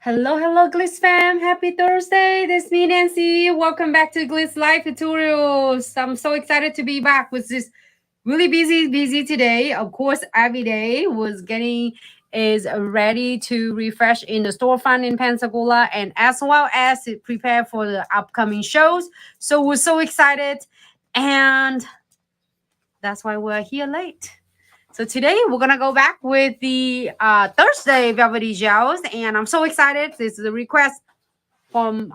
Hello, hello, Glitz fam. Happy Thursday. This is me, Nancy. Welcome back to Glitz Live Tutorials. I'm so excited to be back with this really busy today. Of course, every day is ready to refresh in the storefront in Pensacola and as well as to prepare for the upcoming shows. So we're so excited and that's why we're here late. So today we're gonna go back with the Thursday Velvetty Gels, and I'm so excited. This is a request from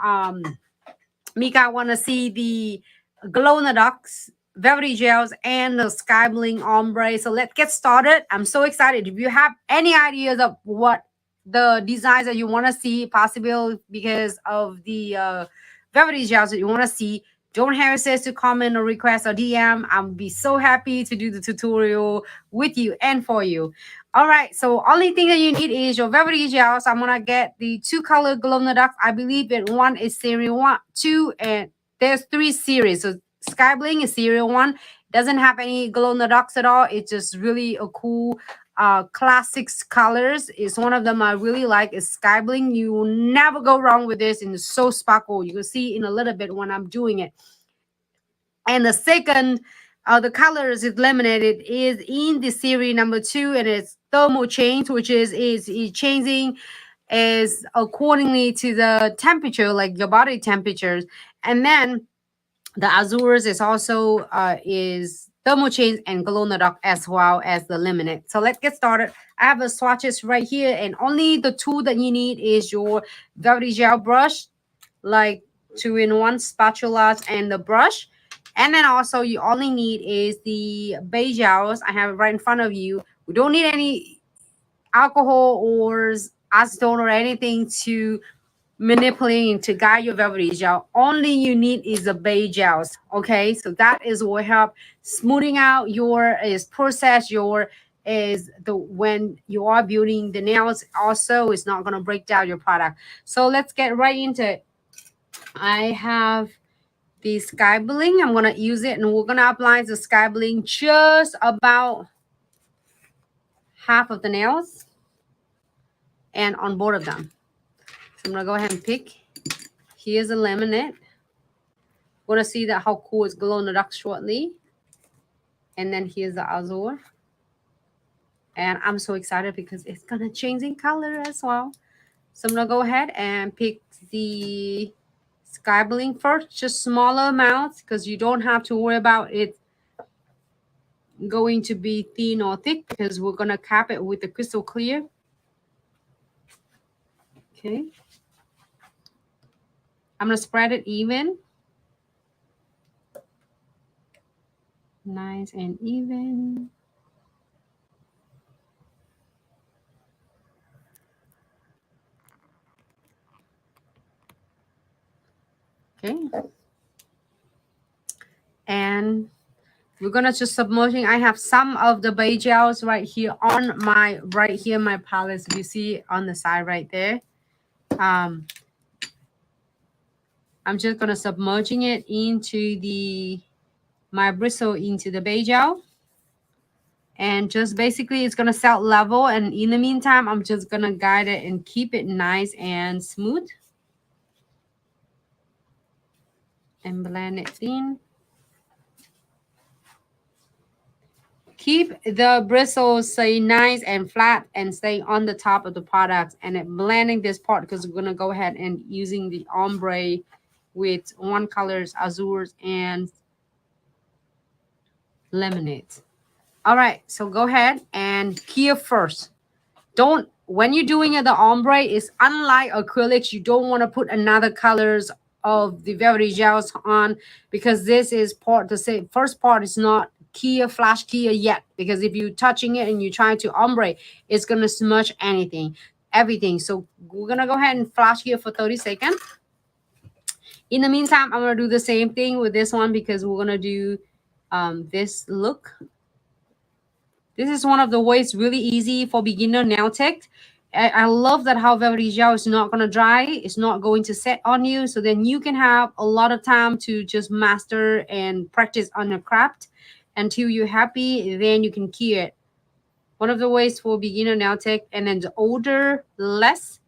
Mika. I want to see the glow in the ducks Velvetty Gels and the Sky Bling Ombre. So let's get started. I'm so excited. If you have any ideas of what the designs that you want to see, possible because of the Velvetty Gels that you want to see, don't hesitate to comment or request or DM. I'll be so happy to do the tutorial with you and for you. All right, so only thing that you need is your Velvetty Gels. I'm gonna get the two color glow in the dark. I believe that one is serial 1, 2, and there's 3 series. So Sky Bling is serial 1. Doesn't have any glow in the darks at all. It's just really a cool classics colors. Is one of them I really like is Sky Bling. You will never go wrong with this, and it's so sparkle. You can see in a little bit when I'm doing it. And the second the colors is laminated is in the series number 2, and it's thermal change, which is changing is accordingly to the temperature, like your body temperatures. And then the azures is also is thermal change and glow in the dark as well as the laminate. So let's get started. I have the swatches right here, and only the tool that you need is your Velvetty Gel brush, like 2-in-1 spatulas and the brush. And then also you only need is the beige gels. I have it right in front of you. We don't need any alcohol or acetone or anything to manipulating to guide your Velvetty Gel. Only you need is the beige gels. Okay, so that is what help smoothing out your process your is the when you are building the nails. Also, it's not gonna break down your product. So let's get right into it. I have the Sky Bling. I'm gonna use it, and we're gonna apply the Sky Bling just about half of the nails and on both of them. So I'm gonna go ahead and pick. Here's a laminate. We're gonna see that how cool it's glow in the dark shortly. And then here's the azure. And I'm so excited because it's gonna change in color as well. So I'm gonna go ahead and pick the Sky Bling first, just smaller amounts because you don't have to worry about it going to be thin or thick because we're gonna cap it with the crystal clear. Okay. I'm gonna spread it even. Nice and even. Okay. And we're gonna just submerging. I have some of the beige gels right here on my my palettes. You see on the side right there. I'm just gonna submerging it into my bristle into the beige gel. And just basically it's gonna set level, and in the meantime I'm just gonna guide it and keep it nice and smooth and blend it in. Keep the bristles stay nice and flat and stay on the top of the product, and it blending this part because we're gonna go ahead and using the ombre with one colors, azures and lemonade. All right, so go ahead and here first. Don't when you're doing it, the ombre is unlike acrylics. You don't want to put another colors of the Velvetty Gels on because this is part the same. First part is not clear, flash clear yet, because if you're touching it and you're trying to ombre, it's gonna smudge everything. So we're gonna go ahead and flash here for 30 seconds. In the meantime, I'm gonna do the same thing with this one because we're gonna do this look. This is one of the ways really easy for beginner nail tech. I love that how Velvetty Gel is not going to dry. It's not going to set on you. So then you can have a lot of time to just master and practice on your craft until you're happy. Then you can key it. One of the ways for beginner nail tech. And then the older, less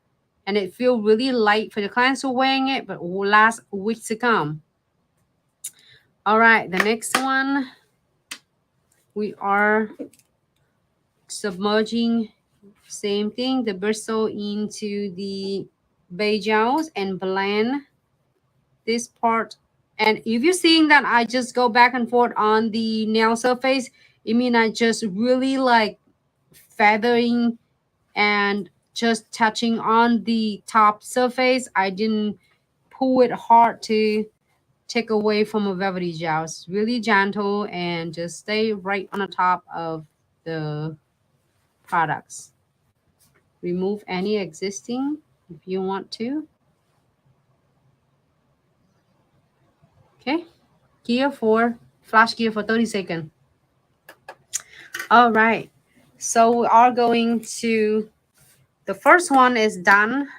and it feels really light for the clients who are wearing it, but will last weeks to come. All right, the next one, we are submerging, same thing, the bristle into the beige gels and blend this part. And if you're seeing that I just go back and forth on the nail surface, it means I just really like feathering and just touching on the top surface. I didn't pull it hard to take away from a velvety gel. It's really gentle and just stay right on the top of the products. Remove any existing if you want to. Okay, flash gear for 30 seconds. All right, so we are going to, the first one is done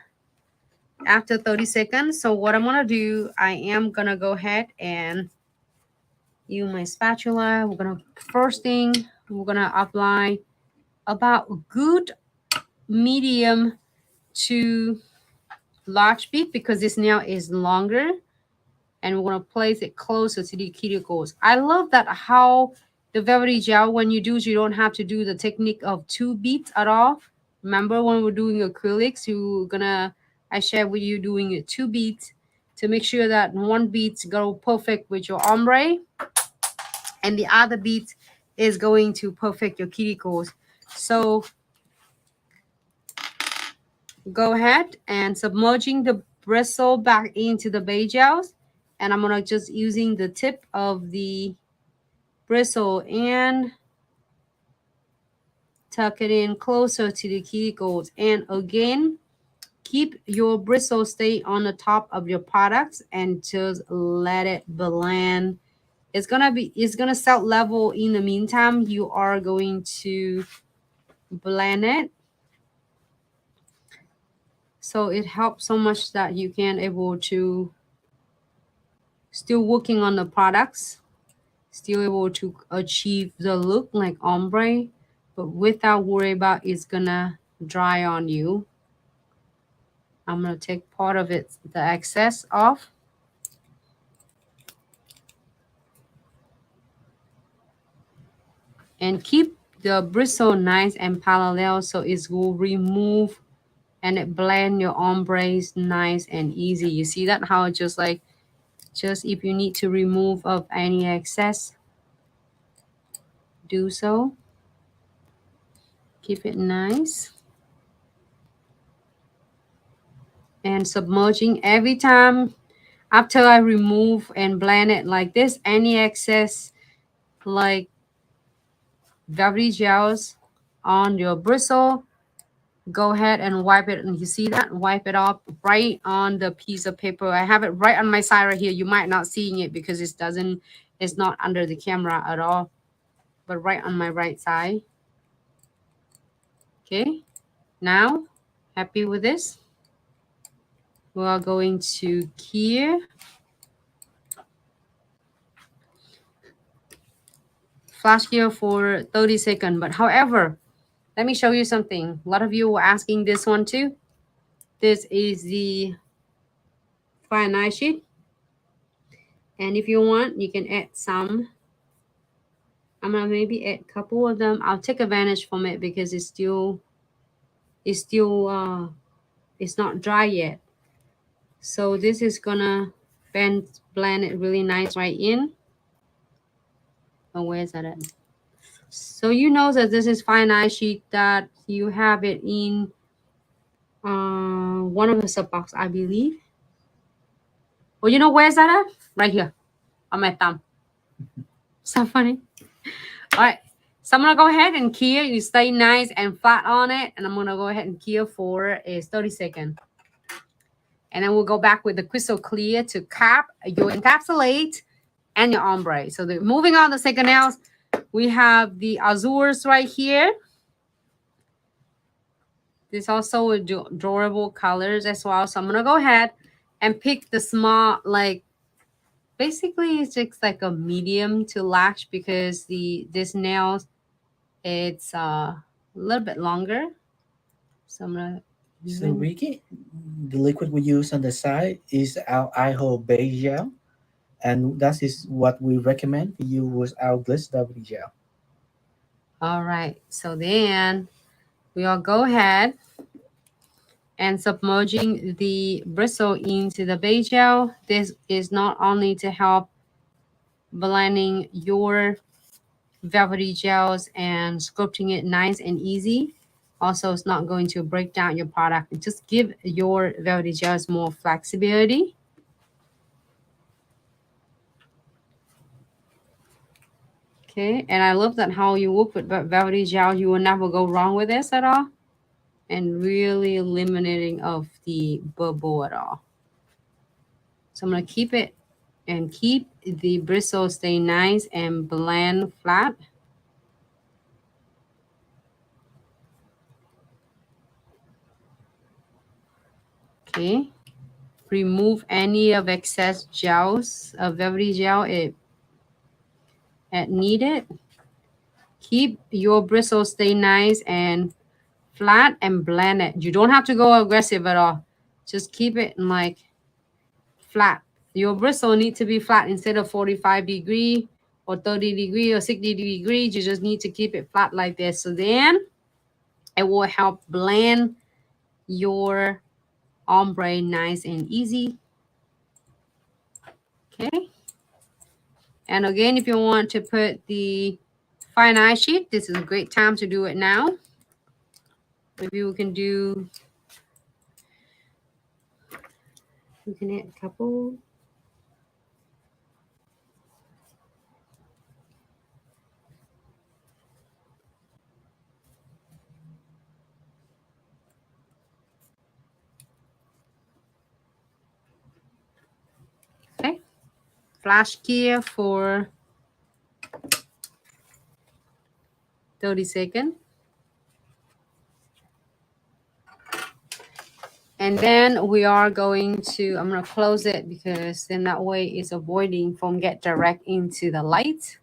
after 30 seconds. So what I'm gonna do, I am gonna go ahead and use my spatula. We're gonna, first thing, we're gonna apply about a good medium to large bead because this nail is longer, and we're gonna place it closer to the cuticles. I love that how the velvety gel, when you do, you don't have to do the technique of 2 beads at all. Remember when we're doing acrylics, I share with you doing it 2 beads to make sure that 1 bead go perfect with your ombre, and the other bead is going to perfect your cuticles. So go ahead and submerging the bristle back into the beige gels, and I'm gonna just using the tip of the bristle and tuck it in closer to the cuticles. And again, keep your bristle stay on the top of your products and just let it blend. It's gonna set level. In the meantime, you are going to blend it, so it helps so much that you can able to still working on the products, still able to achieve the look like ombre, but without worry about it's gonna dry on you. I'm gonna take part of it, the excess off. And keep the bristle nice and parallel so it will remove and it blend your ombres nice and easy. You see that how it just like, just if you need to remove of any excess, do so. Keep it nice. And submerging every time after I remove and blend it like this, any excess like velvety gels on your bristle, go ahead and wipe it. And you see that, wipe it off right on the piece of paper. I have it right on my side right here. You might not seeing it because it's not under the camera at all, but right on my right side. Okay, now happy with this. We are going to cure. Flash here for 30 seconds. But however, let me show you something. A lot of you were asking this one too. This is the fine eye sheet. And if you want, you can add some. I'm gonna maybe add a couple of them. I'll take advantage from it because it's not dry yet. So this is gonna blend it really nice right in. Oh, where's that at? So you know that this is fine eye sheet, that you have it in one of the sub box, I believe. Well, you know where's that at? Right here on my thumb. So funny. All right. So I'm going to go ahead and cure. You stay nice and flat on it. And I'm going to go ahead and cure for 30 seconds. And then we'll go back with the crystal clear to cap your encapsulate and your ombre. So moving on to the second nails, we have the azures right here. This also adorable colors as well. So I'm going to go ahead and pick the small, like, basically it's just like a medium to lash because this nails, it's a little bit longer. So I'm gonna. So Ricky, the liquid we use on the side is our iHo Beige Gel, and that is what we recommend to use with our Glitz Velvetty Gel. All right. So then we'll go ahead and submerging the bristle into the beige gel. This is not only to help blending your velvety gels and sculpting it nice and easy. Also, it's not going to break down your product. It just give your velvety gels more flexibility. Okay, and I love that how you work with velvety gel. You will never go wrong with this at all. And really eliminating of the bubble at all. So I'm going to keep it and keep the bristle stay nice and blend flat. Okay. Remove any of excess gels of velvety gel it needed. Keep your bristle stay nice and flat and blend it. You don't have to go aggressive at all. Just keep it like flat. Your bristle need to be flat instead of 45-degree or 30-degree or 60 degrees. You just need to keep it flat like this. So then it will help blend your ombre nice and easy. Okay. And again, if you want to put the fine eye sheet, this is a great time to do it now. Maybe we can add a couple. Okay. Flash gear for 30 seconds. And then we are going to, I'm going to close it because then that way it's avoiding from get direct into the light.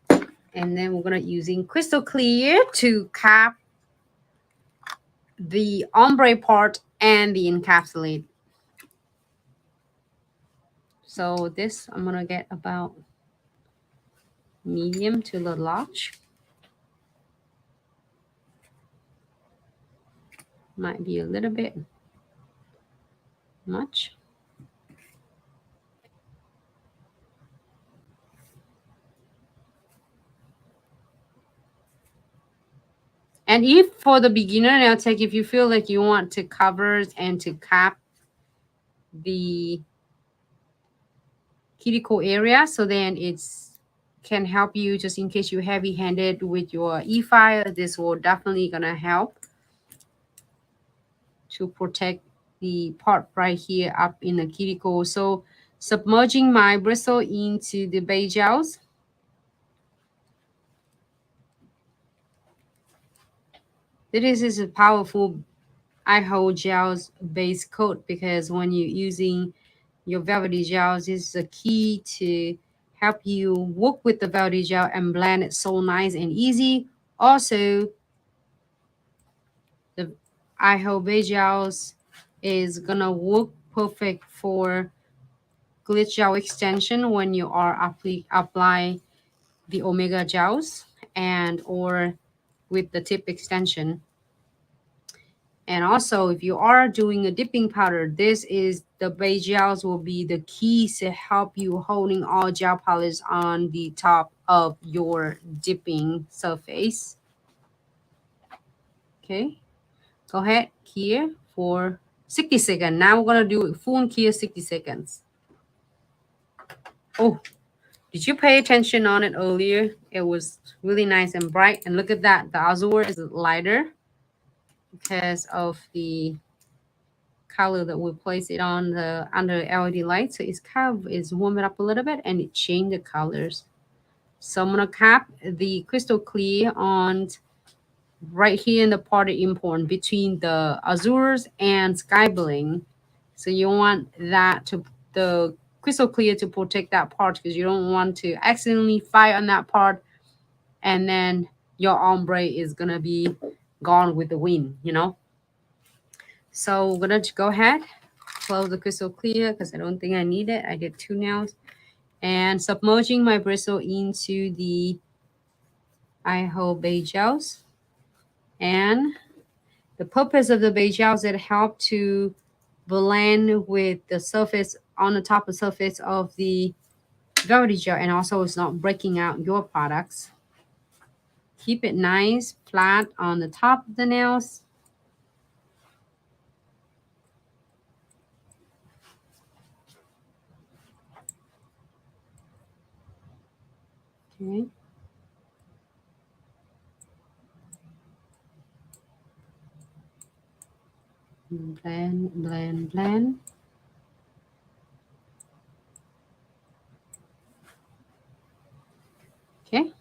And then we're going to using crystal clear to cap the ombre part and the encapsulate. So this I'm going to get about medium to the large. Might be a little bit much. And if for the beginner nail tech, if you feel like you want to cover and to cap the cuticle area, so then it's can help you just in case you're heavy-handed with your e-file. This will definitely gonna help to protect the part right here up in the cuticle. So submerging my bristle into the beige gels. This is a powerful iHo gels base coat because when you're using your velvety gels, this is a key to help you work with the velvety gel and blend it so nice and easy. Also, the iHo base gels is gonna work perfect for glitz gel extension when you are apply the omega gels and or with the tip extension. And also, if you are doing a dipping powder, this is the base gels will be the key to help you holding all gel polish on the top of your dipping surface. Okay, go ahead, here for 60 seconds. Now we're gonna do full cure 60 seconds. Oh, did you pay attention on it earlier? It was really nice and bright. And look at that, the azure is lighter because of the color that we place it on the under LED light. So it's kind of is warm it up a little bit and it changed the colors. So I'm gonna cap the crystal clear on right here in the part important between the azures and sky bling. So you want that to the crystal clear to protect that part because you don't want to accidentally fire on that part and then your ombre is gonna be gone with the wind, you know. So we're gonna go ahead, close the crystal clear because I don't think I need it. I did 2 nails. And submerging my bristle into the iHo Beige Gels. And the purpose of the beige gels is it help to blend with the surface on the top of surface of the Velvetty Gel, and also it's not breaking out your products. Keep it nice, flat on the top of the nails. Okay. Blend, blend, blend. Okay.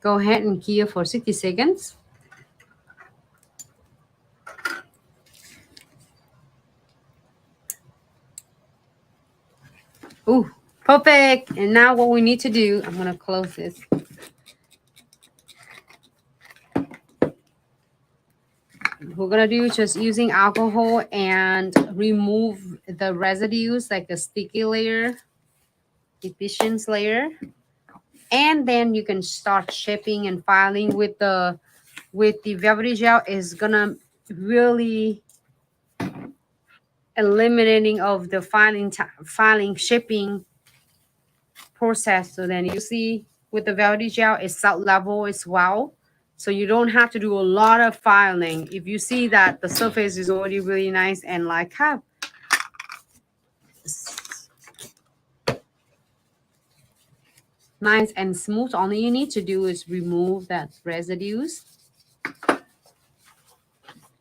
Go ahead and cure for 60 seconds. Ooh, perfect. And now what we need to do, I'm going to close this. We're going to do just using alcohol and remove the residues like the sticky layer, efficiency layer. And then you can start shaping and filing with the Velvetty Gel. Is going to really eliminating of the filing shipping process. So then you see with the Velvetty Gel, it's salt level as well. So you don't have to do a lot of filing. If you see that the surface is already really nice and like have nice and smooth, all you need to do is remove that residues.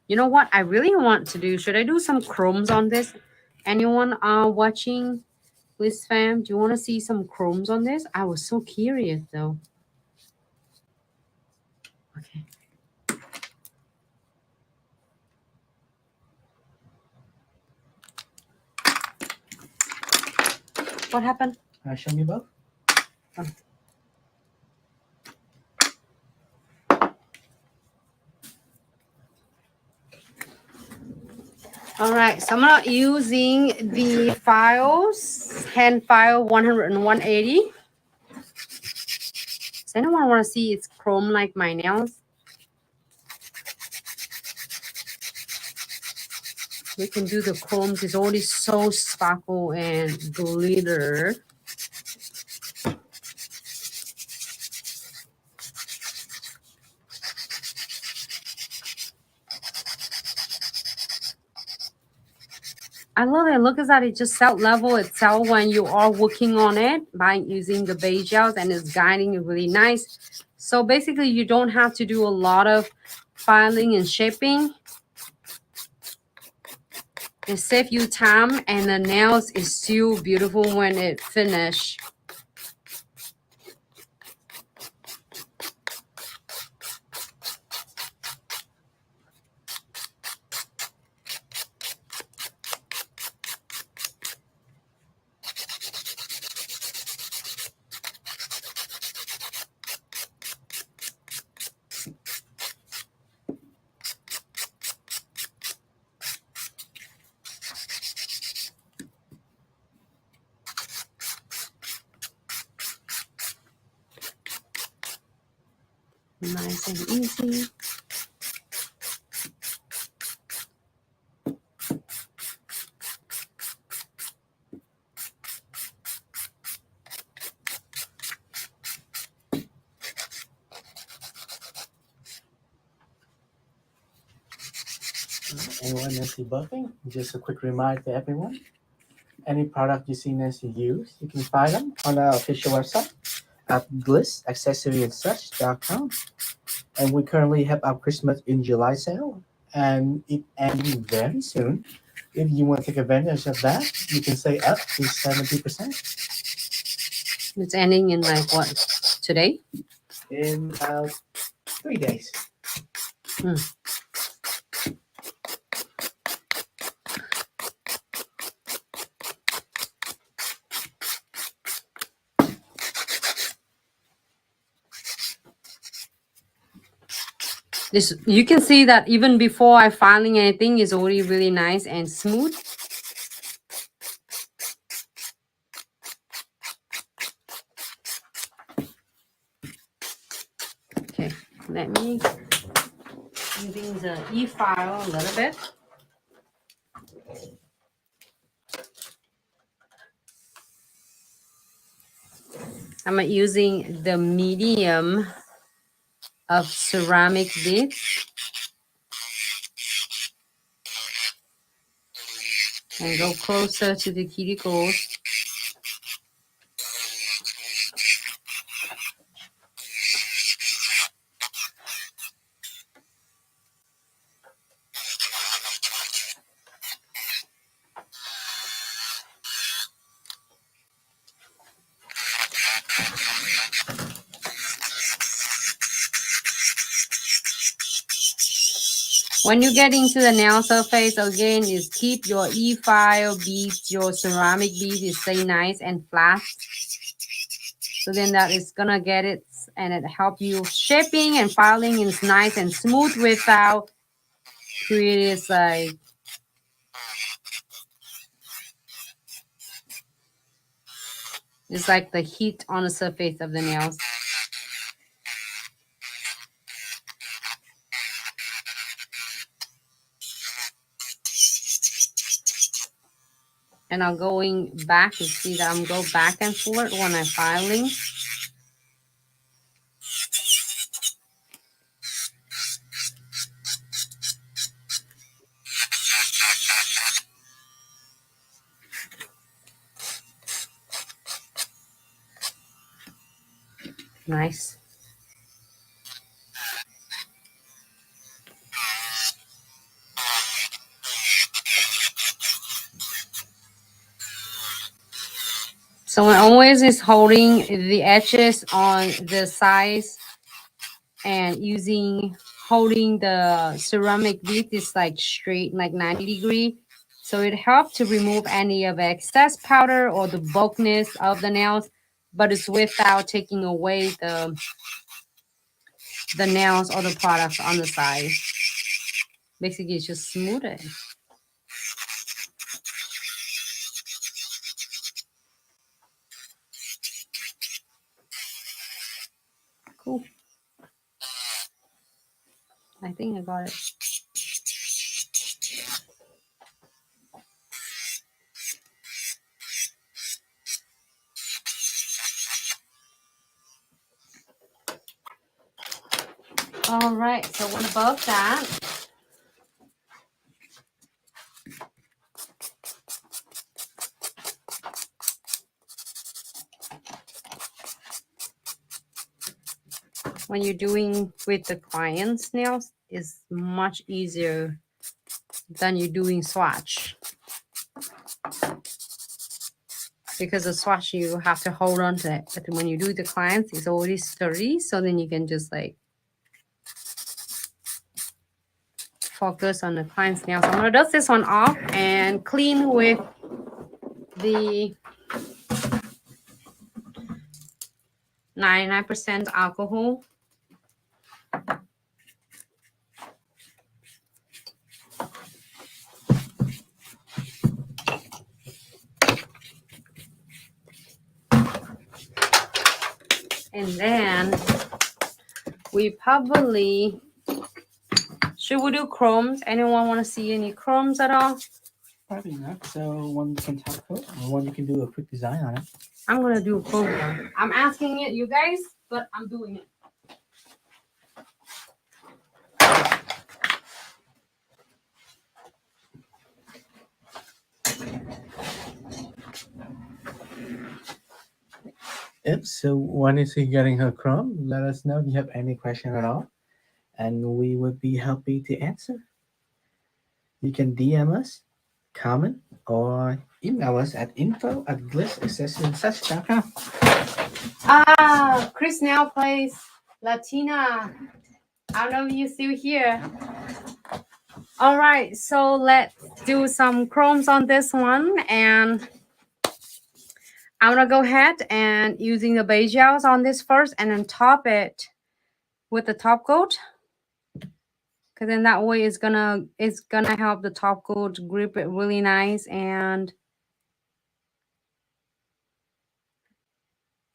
You know what I really want to do? Should I do some chromes on this? Anyone watching this fam? Do you want to see some chromes on this? I was so curious though. Okay. What happened? Show me both. Oh. All right, so I'm not using the files, hand file 100 and 180. Does anyone want to see it's chrome like my nails? We can do the chrome. It's already so sparkle and glitter. I love it. Look at that. It just self level itself when you are working on it by using the beige gels, and it's guiding it really nice. So basically you don't have to do a lot of filing and shaping. It saves you time, and the nails is still beautiful when it finish. Nice and easy. Anyone Nancy buffing? Just a quick reminder to everyone. Any product you see Nancy use, you can find them on our official website at glitzaccessoryandsuch.com. And we currently have our Christmas in July sale, and it ending very soon. If you want to take advantage of that, you can say up to 70%. It's ending in like what? Today? In about 3 days. This, you can see that even before I filing anything is already really nice and smooth. Okay, let me using the e-file a little bit. I'm using the medium of ceramic bead and go closer to the cuticles. When you get into the nail surface, again, is keep your e-file beads, your ceramic bead is stay nice and flat. So then that is gonna get it, and it help you shaping and filing is nice and smooth without creating like it's like the heat on the surface of the nails. And I'm going back. You see that I'm go back and forth when I'm filing. Nice. So it always is holding the edges on the sides and holding the ceramic bead is like straight, like 90 degree. So it helps to remove any of excess powder or the bulkiness of the nails, but it's without taking away the nails or the products on the side. Basically, it's just smooth it. Cool. I think I got it. All right, so what about that? When you're doing with the client's nails, is much easier than you're doing swatch. Because the swatch, you have to hold on to it. But when you do the clients, it's already sturdy. So then you can just like focus on the client's nails. I'm going to dust this one off and clean with the 99% alcohol. And then we probably, should we do chromes? Anyone want to see any chromes at all? Probably not. So one you can top coat, or one you can do a quick design on it. I'm going to do a chrome one. I'm asking it, you guys, but I'm doing it. Yep. So when is he getting her chrome? Let us know if you have any question at all, and we would be happy to answer. You can DM us, comment, or email us at info@glitzaccessorysuch.com. Chris now plays Latina. I don't know if you're still here. All right, so let's do some chromes on this one, and I'm gonna go ahead and using the beige gels on this first, and then top it with the top coat. because then that way it's gonna help the top coat grip it really nice and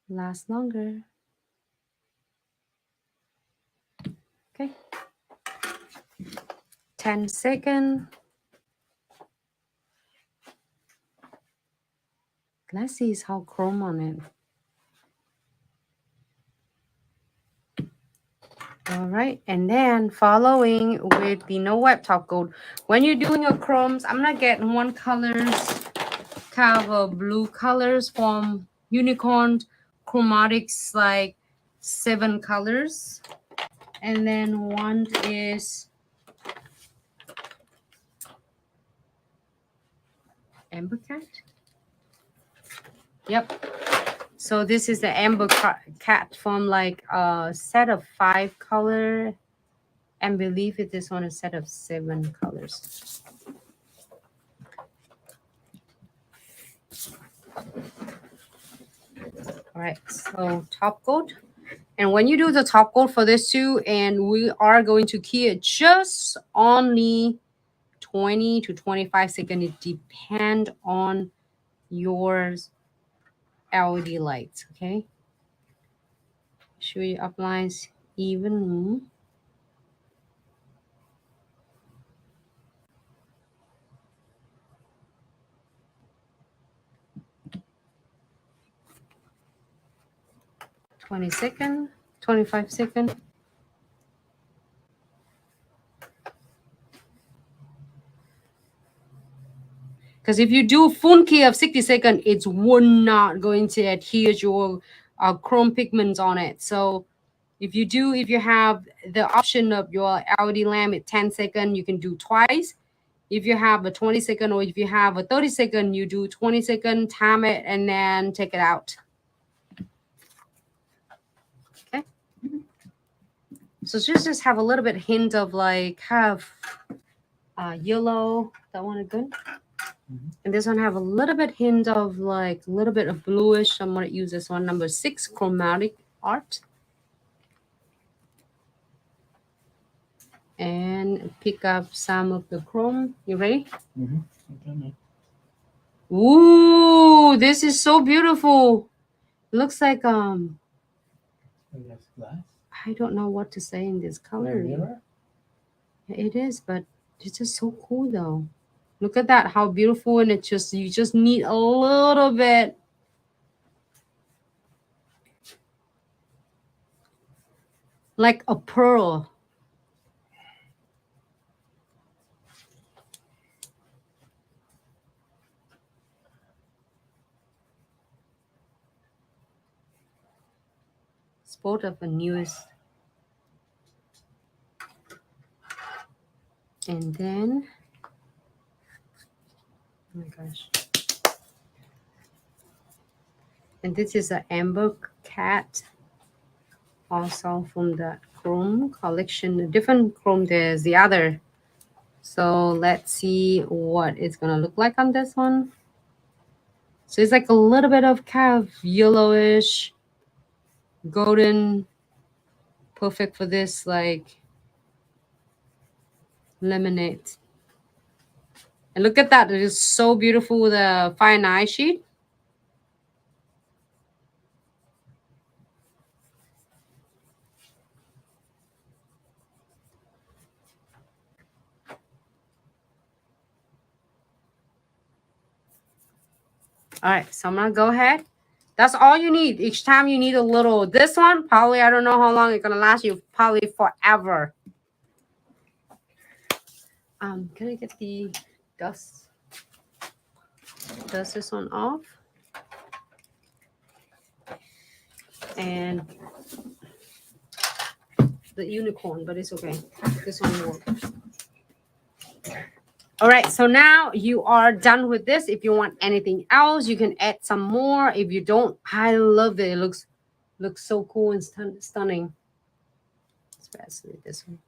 last longer. Okay, 10 seconds. Let's see how chrome on it. All right, and then following with the no wipe top coat. When you're doing your chromes, I'm not getting one colors, kind of blue colors from Unicorn Chromatics, like 7 colors, and then one is Amber Cat. Yep. So this is the Amber Cat from like a set of 5 color. And believe it is on a set of 7 colors. All right, so top coat. And when you do the top coat for this too, and we are going to key it just only 20 to 25 seconds. It depends on your LED lights, okay? Show you outlines even. 20 seconds, 25 seconds. Because if you do full key of 60 seconds, it's not going to adhere your chrome pigments on it. So if you have the option of your LED lamp at 10 seconds, you can do twice. If you have a 20 second or if you have a 30 second, you do 20 second, time it, and then take it out. Okay. So just have a little bit hint of like yellow. That one is good. And this one have a little bit hint of like a little bit of bluish. I'm going to use this one, number 6, Chromatic Art. And pick up some of the chrome. You ready? Okay. Ooh, this is so beautiful. It looks like Glass. I don't know what to say in this color. It is, but it's just so cool though. Look at that, how beautiful, and you just need a little bit. Like a pearl. It's both of the newest. And then, oh my gosh. And this is an Amber Cat. Also from the chrome collection. A different chrome, there's the other. So let's see what it's gonna look like on this one. So it's like a little bit of kind of yellowish, golden, perfect for this like lemonade. And look at that, it is so beautiful with a fine eye sheet. All right, so I'm gonna go ahead. That's all you need. Each time you need a little. This one, probably, I don't know how long it's gonna last you, probably forever. Can I get the dust? Dust this one off. And the unicorn, but it's okay. This one will work. All right, so now you are done with this. If you want anything else, you can add some more. If you don't, I love it. It looks so cool and stunning. Especially this one.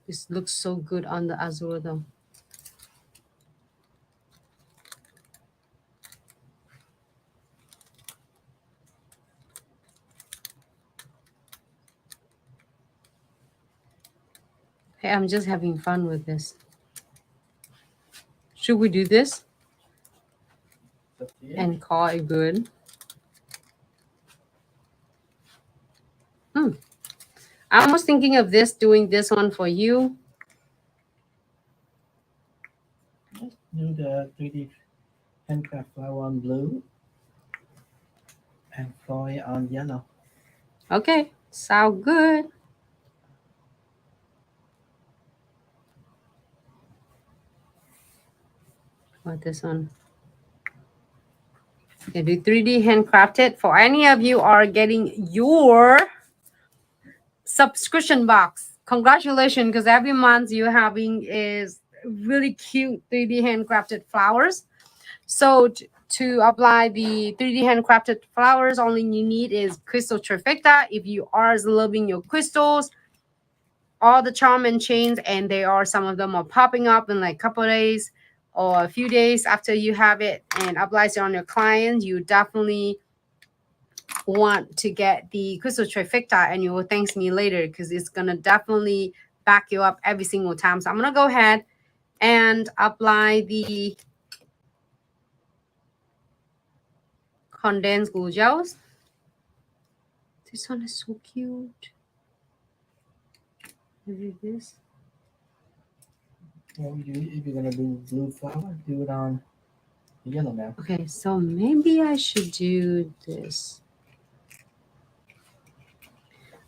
This looks so good on the azure though. Hey, I'm just having fun with this. Should we do this and call it good? I was thinking of this, doing this one for you. Let's do the 3D handcraft flower on blue and foil on yellow. Okay, sound good. What this one? Okay, do 3D handcrafted. For any of you are getting your subscription box, congratulations, because every month you're having is really cute 3D handcrafted flowers. So to apply the 3D handcrafted flowers, only you need is crystal trifecta. If you are loving your crystals, all the charm and chains, and they are, some of them are popping up in like a couple of days or a few days after you have it and applies it on your client, you definitely want to get the crystal trifecta, and you will thank me later because it's gonna definitely back you up every single time. So I'm gonna go ahead and apply the condensed glue gels. This one is so cute. Maybe this. Well, if you're gonna do blue flower, do it on yellow now. Okay, so maybe I should do this.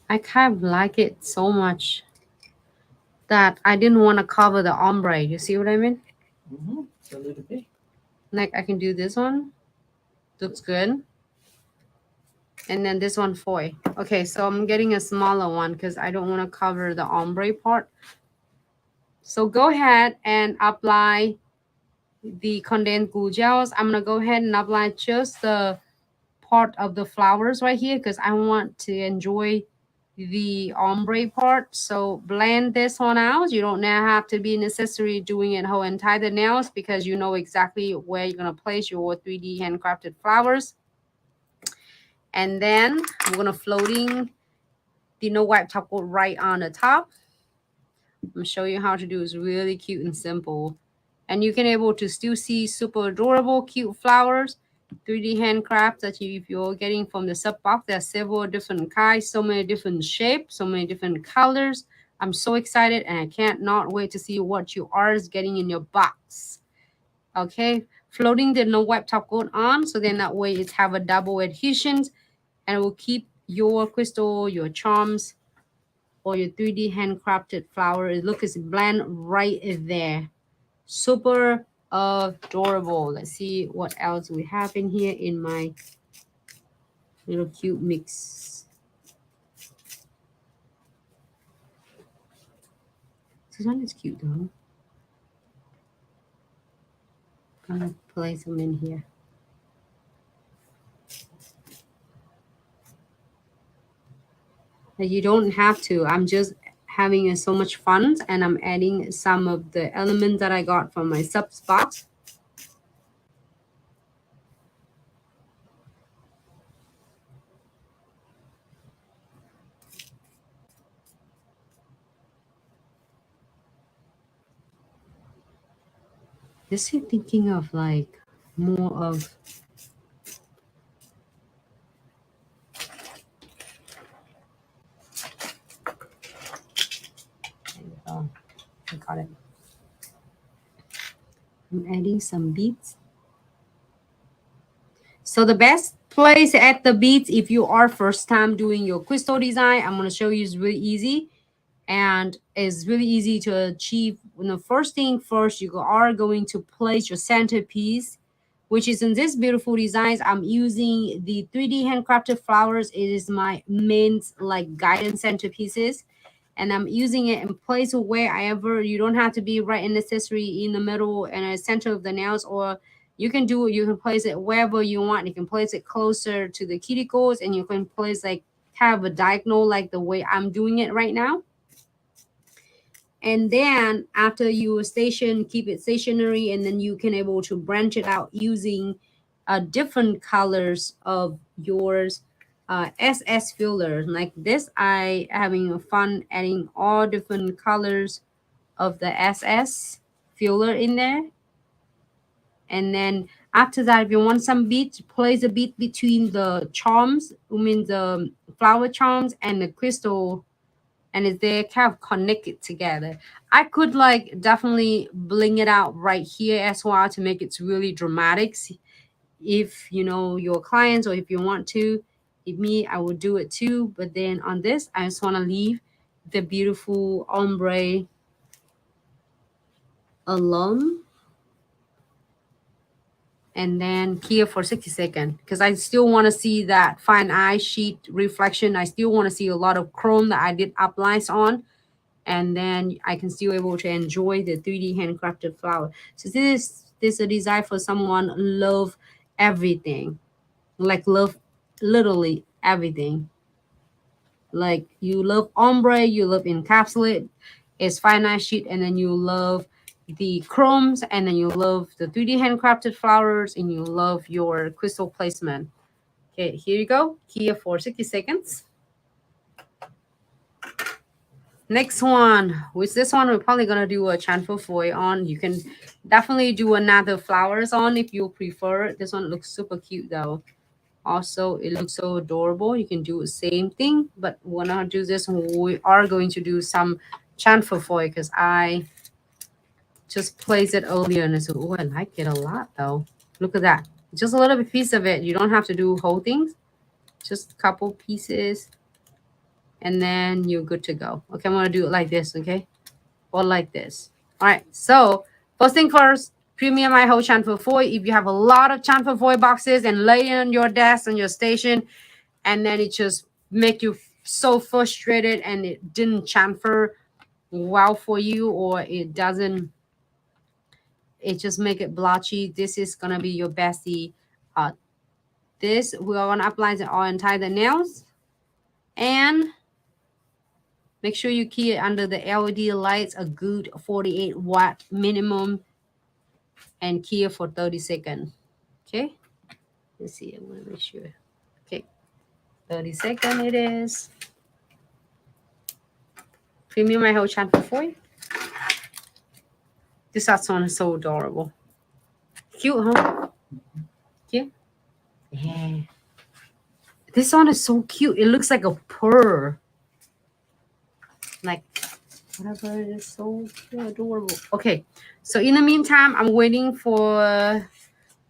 I kind of like it so much that I didn't want to cover the ombre. You see what I mean? It's a little bit. Like I can do this one. Looks good. And then this one foil. Okay, so I'm getting a smaller one because I don't want to cover the ombre part. So go ahead and apply the condensed glue gels. I'm going to go ahead and apply just the part of the flowers right here because I want to enjoy the ombre part. So blend this one out. You don't now have to be necessary doing it whole entire nails because you know exactly where you're going to place your 3D handcrafted flowers. And then I'm going to floating the no wipe top coat right on the top. I'm going to show you how to do. It's really cute and simple. And you can able to still see super adorable, cute flowers. 3D handcraft that if you're getting from the sub box, there are several different kinds, so many different shapes, so many different colors. I'm so excited and I can't not wait to see what you are getting in your box. Okay, floating the no wipe top coat on, so then that way it have a double adhesion and it will keep your crystal, your charms, or your 3D handcrafted flower. Look, it's blend right there. Super adorable. Let's see what else we have in here in my little cute mix. This one is cute though. I'm gonna place them in here. You don't have to. I'm just having so much fun and I'm adding some of the elements that I got from my subs box. Is he thinking of like more of oh, I got it. I'm adding some beads. So the best place at the beads if you are first time doing your crystal design, I'm going to show you is really easy. And it's really easy to achieve. The first thing first, you are going to place your centerpiece, which is in this beautiful designs. I'm using the 3D handcrafted flowers. It is my main like guidance centerpieces. And I'm using it in place wherever. You don't have to be right in accessory in the middle and the center of the nails, or you can do it. You can place it wherever you want. You can place it closer to the cuticles, and you can place like kind of a diagonal like the way I'm doing it right now. And then after you station, keep it stationary, and then you can able to branch it out using different colors of yours SS filler like this. I having fun adding all different colors of the SS filler in there. And then after that, if you want some beads, place a bead between the charms, I mean the flower charms and the crystal, and they're kind of connected together. I could like definitely bling it out right here as well to make it really dramatic. If you know your clients or if you want to, if me, I would do it too. But then on this, I just want to leave the beautiful ombre alone, and then here for 60 seconds because I still want to see that fine eye sheet reflection. I still want to see a lot of chrome that I did uplines on, and then I can still able to enjoy the 3D handcrafted flower. So this is a design for someone love everything, like love literally everything. Like you love ombre, you love encapsulate, it's fine eye sheet, and then you love the chromes, and then you love the 3D handcrafted flowers, and you love your crystal placement. Okay, here you go. Here for 60 seconds. Next one, with this one, we're probably gonna do a chamfer foil on. You can definitely do another flowers on if you prefer. This one looks super cute though. Also, it looks so adorable. You can do the same thing, but we're not do this. We are going to do some chamfer foil because I just placed it earlier and I said, oh, I like it a lot though. Look at that. Just a little bit piece of it. You don't have to do whole things. Just a couple pieces. And then you're good to go. Okay, I'm going to do it like this, okay? Or like this. All right, so first thing first, premium my whole chamfer foil. If you have a lot of chamfer foil boxes and lay on your desk on your station, and then it just make you so frustrated and it didn't chamfer well for you, or it doesn't, it just make it blotchy, this is gonna be your bestie. This we're gonna apply it all entire the nails, and make sure you keep it under the LED lights a good 48 watt minimum, and key it for 30 seconds. Okay, let's see, I want to make sure. Okay, 30 seconds it is. Premium my whole chamfer foil. This one is so adorable. Cute, huh? Cute. Yeah. This one is so cute. It looks like a pearl. Like whatever, it is so cute, adorable. Okay, so in the meantime, I'm waiting for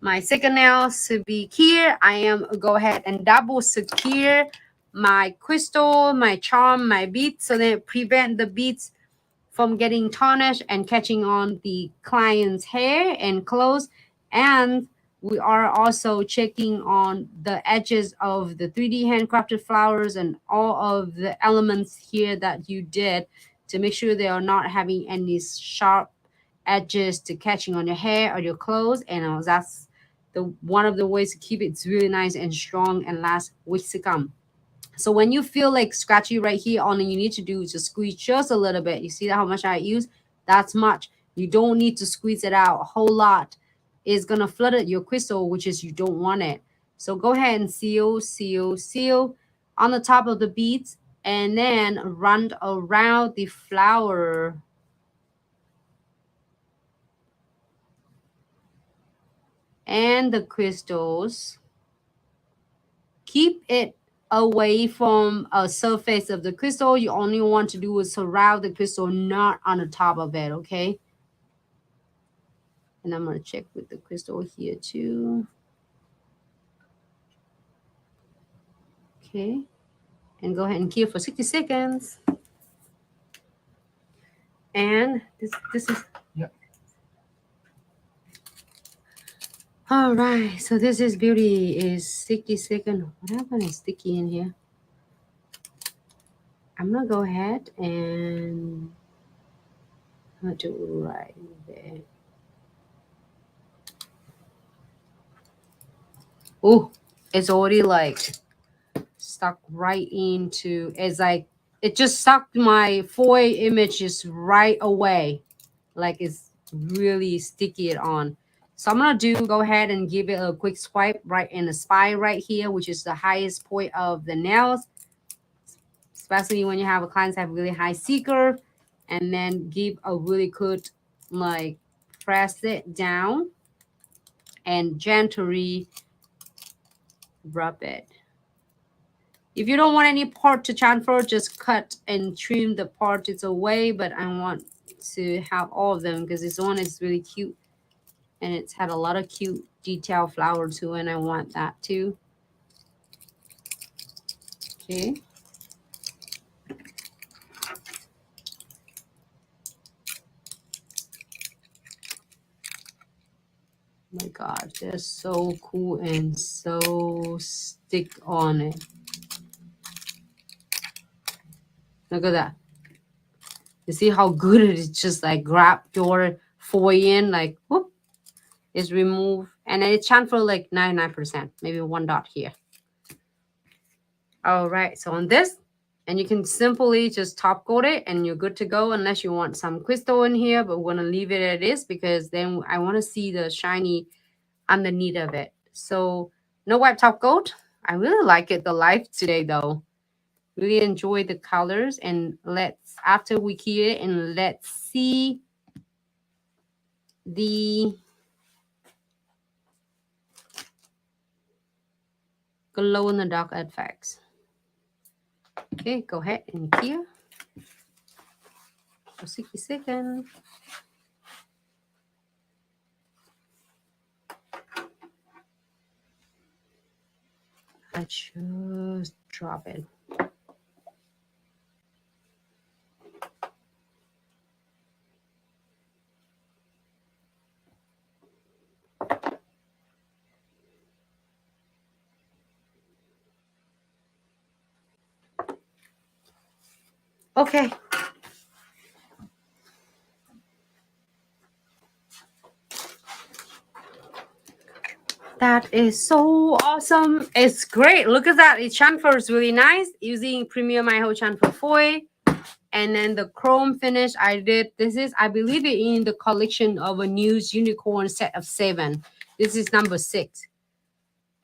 my second nails to be here. I am go ahead and double secure my crystal, my charm, my beads, so that prevent the beads from getting tarnished and catching on the client's hair and clothes. And we are also checking on the edges of the 3D handcrafted flowers and all of the elements here that you did to make sure they are not having any sharp edges to catching on your hair or your clothes. And that's the one of the ways to keep it really nice and strong and last weeks to come. So when you feel like scratchy right here, all you need to do is just squeeze just a little bit. You see how much I use? That's much. You don't need to squeeze it out a whole lot. It's going to flood your crystal, which is you don't want it. So go ahead and seal, seal, seal on the top of the beads, and then run around the flower. And the crystals. Keep it away from a surface of the crystal. You only want to do is surround the crystal, not on the top of it, okay? And I'm going to check with the crystal here too. Okay. And go ahead and keep for 60 seconds. And this is... Yep. All right. So this is beauty is 60 seconds. What happened is sticky in here. I'm going to go ahead and I'm going to do it right there. Oh, it's already like stuck right into, it's like, it just sucked my foil images right away. Like it's really sticky it on. So I'm going to go ahead and give it a quick swipe right in the spine right here, which is the highest point of the nails. Especially when you have a client that have really high seeker. and then give a really good, like, press it down and gently rub it. If you don't want any part to transfer, just cut and trim the parts away, but I want to have all of them because this one is really cute and it's had a lot of cute detail flower too, and I want that too. Okay. Oh my God, they're so cool and so stick on it. Look at that. You see how good it is? Just like grab your foil in, like whoop, it's removed, and then it transfer like 99%, maybe one dot here. All right, so on this, and you can simply just top coat it and you're good to go, unless you want some crystal in here, but we're gonna leave it as it is because then I want to see the shiny underneath of it. So no white top coat. I really like it, the light today though. Really enjoy the colors, and let's, after we key it, and let's see the glow in the dark effects. Okay, go ahead and key. For 60 seconds. I just drop it. Okay. That is so awesome. It's great. Look at that. It transfers really nice using premium IHO transfer foil. And then the chrome finish I did. This is, I believe, it in the collection of a News Unicorn set of 7. This is number 6.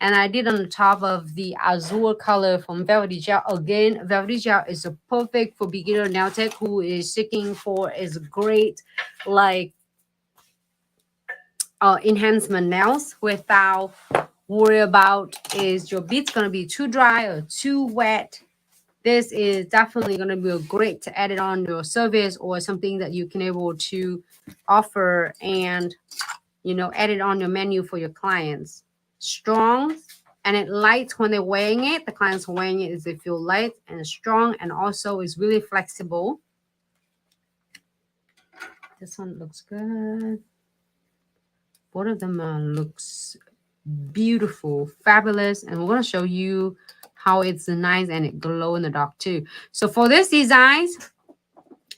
And I did on the top of the azure color from Velvetty Gel. Again, Velvetty Gel is a perfect for beginner nail tech who is seeking for is great, like, enhancement nails without worry about is your beads going to be too dry or too wet. This is definitely going to be a great to add it on your service or something that you can able to offer and, you know, add it on your menu for your clients. Strong, and it lights when they're wearing it. The clients wearing it is they feel light and strong, and also is really flexible. This one looks good. Both of them looks beautiful, fabulous, and we're going to show you how it's nice and it glow in the dark too. So for this designs,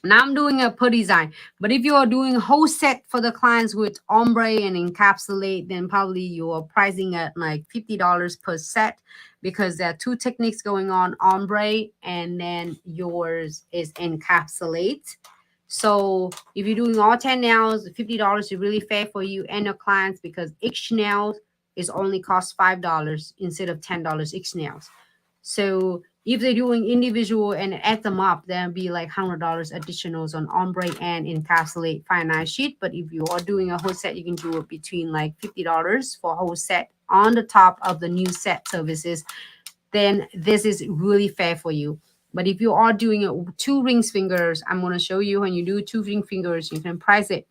now I'm doing a per design, but if you are doing a whole set for the clients with ombre and encapsulate, then probably you are pricing at like $50 per set because there are 2 techniques going on, ombre and then yours is encapsulate. So if you're doing all 10 nails, $50 is really fair for you and your clients because each nail is only cost $5 instead of $10 each nails. So if they're doing individual and add them up, there'll be like $100 additionals on ombre and encapsulate fine line sheet. But if you are doing a whole set, you can do it between like $50 for a whole set on the top of the new set services. Then this is really fair for you. But if you are doing 2 ring fingers, I'm going to show you when you do 2 ring fingers, you can price it.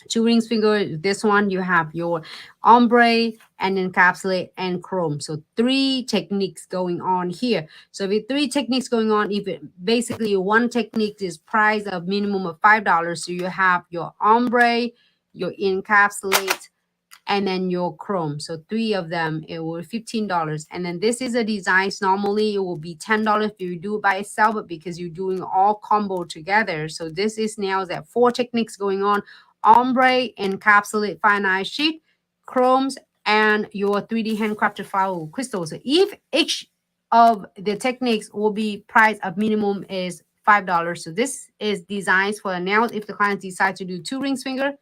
2 rings finger, this one you have your ombre and encapsulate and chrome. So 3 techniques going on here. So with 3 techniques going on, if it basically one technique is price of minimum of $5. So you have your ombre, your encapsulate, and then your chrome. So 3 of them, it will $15. And then this is a design. Normally it will be $10 if you do it by itself, but because you're doing all combo together. So this is nails at 4 techniques going on. Ombre, encapsulate fine eye sheet, chromes, and your 3D handcrafted flower crystals. So if each of the techniques will be price of minimum is $5. So this is designs for the nails. If the client decides to do 2 rings finger,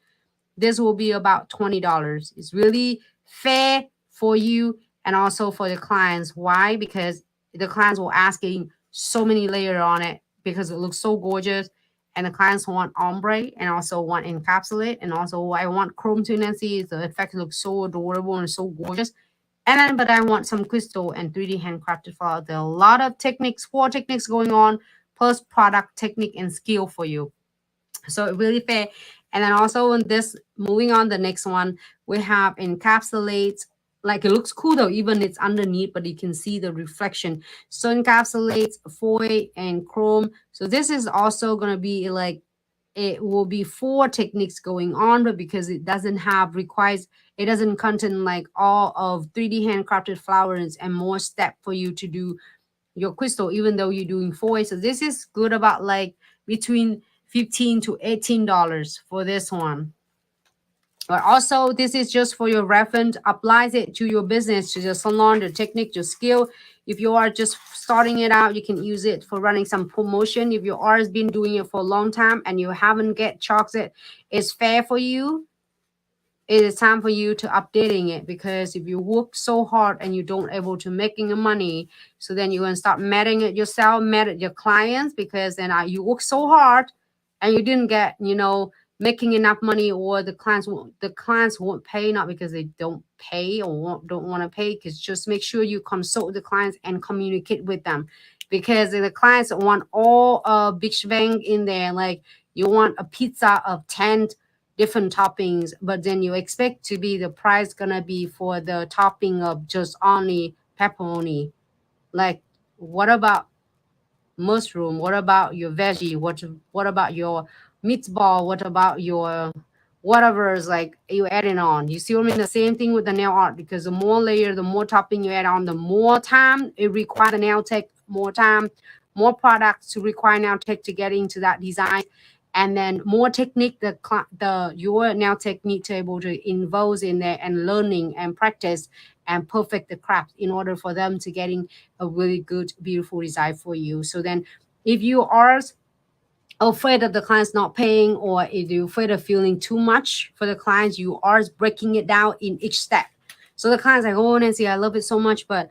this will be about $20. It's really fair for you and also for the clients. Why? Because the clients will asking so many layers on it because it looks so gorgeous. and the clients want ombre and also want encapsulate, and also I want chrome to Nancy. The effect looks so adorable and so gorgeous. And then, but I want some crystal and 3D handcrafted flower. There are a lot of techniques, 4 techniques going on, plus product technique and skill for you. So really fair. And then also in this, moving on the next one, we have encapsulate. Like it looks cool though, even it's underneath, but you can see the reflection. So encapsulates foil and chrome. So this is also gonna be like, it will be 4 techniques going on, but because it doesn't have requires, it doesn't contain like all of 3D handcrafted flowers and more step for you to do your crystal, even though you're doing foil. So this is good about like between $15 to $18 for this one. But also, this is just for your reference. Applies it to your business, to your salon, the technique, your skill. If you are just starting it out, you can use it for running some promotion. If you are been doing it for a long time and you haven't get chalked it, it's fair for you. It is time for you to updating it, because if you work so hard and you don't able to making the money, so then you're gonna start meting it yourself, met it your clients, because then you work so hard and you didn't get, making enough money, or the clients won't pay, not because they don't pay or don't want to pay, because just make sure you consult the clients and communicate with them, because the clients want all big bang in there. Like you want a pizza of 10 different toppings, but then you expect to be the price gonna be for the topping of just only pepperoni. Like, what about mushroom? What about your veggie? What about your meatball? What about your whatever is like you adding on? You see what I mean? The same thing with the nail art, because the more layer, the more topping you add on, the more time it requires the nail tech, more time, more products to require nail tech to get into that design. And then more technique, the your nail tech need to able to involve in there and learning and practice and perfect the craft in order for them to getting a really good, beautiful design for you. So then if you are afraid of the clients not paying, or if you're afraid of feeling too much for the clients, you are breaking it down in each step. So the client's like, oh, Nancy, I love it so much, but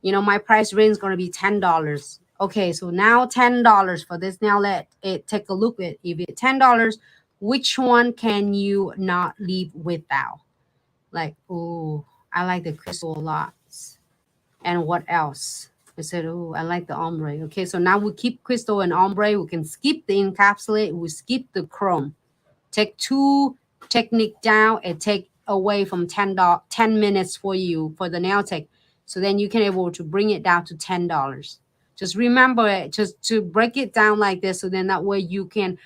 my price range is going to be $10. Okay, so now $10 for this. Now let it take a look at, if it's $10, which one can you not leave without? Like, oh, I like the crystal a lot. And what else? I said, oh, I like the ombre. Okay, so now we keep crystal and ombre. We can skip the encapsulate. We skip the chrome. Take 2 technique down and take away from 10 minutes for you for the nail tech. So then you can able to bring it down to $10. Just remember it, just to break it down like this. So then that way you can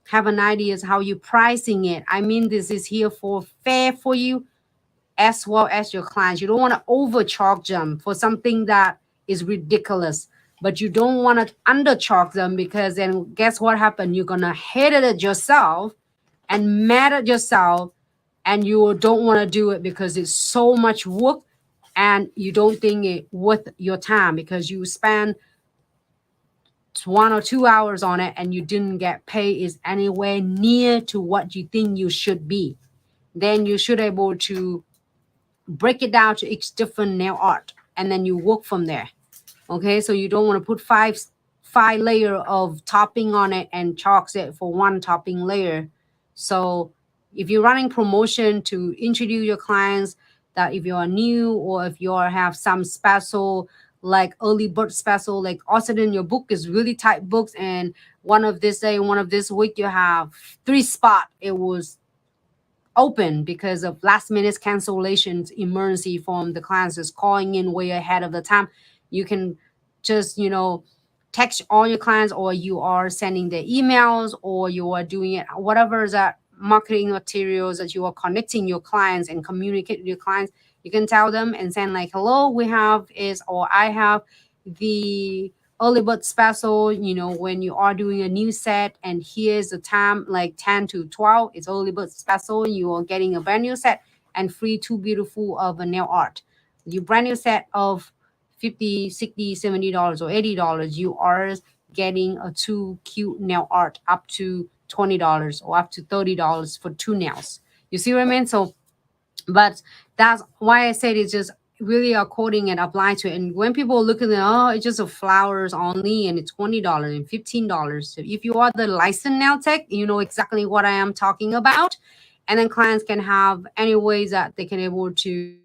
have an idea as how you pricing it. I mean, this is here for fair for you as well as your clients. You don't want to overcharge them for something that is ridiculous, but you don't want to undercharge them, because then guess what happened? You're going to hate it yourself and mad at yourself, and you don't want to do it because it's so much work and you don't think it worth your time, because you spend 1 or 2 hours on it and you didn't get paid is anywhere near to what you think you should be. Then you should able to break it down to each different nail art, and then you work from there. Okay, so you don't want to put five layer of topping on it and chalks it for 1 topping layer. So if you're running promotion to introduce your clients, that if you are new, or if you have some special like early bird special, like also in your book is really tight books, and one of this day, one of this week, you have 3 spot, it was open because of last minute cancellations, emergency from the clients is calling in way ahead of the time. You can just text all your clients, or you are sending the emails, or you are doing it whatever that marketing materials that you are connecting your clients and communicate with your clients. You can tell them and send like, hello, we have is, or I have the early bird special, when you are doing a new set, and here's the time, like 10 to 12, it's early bird special. You are getting a brand new set and free 2 beautiful of a nail art. Your brand new set of $50, $60, $70 or $80, you are getting a 2 cute nail art up to $20 or up to $30 for 2 nails. You see what I mean? So, but that's why I said it's just really a coating and apply to it. And when people look at it, oh, it's just a flowers only, and it's $20 and $15. So if you are the licensed nail tech, you know exactly what I am talking about. And then clients can have any ways that they can able to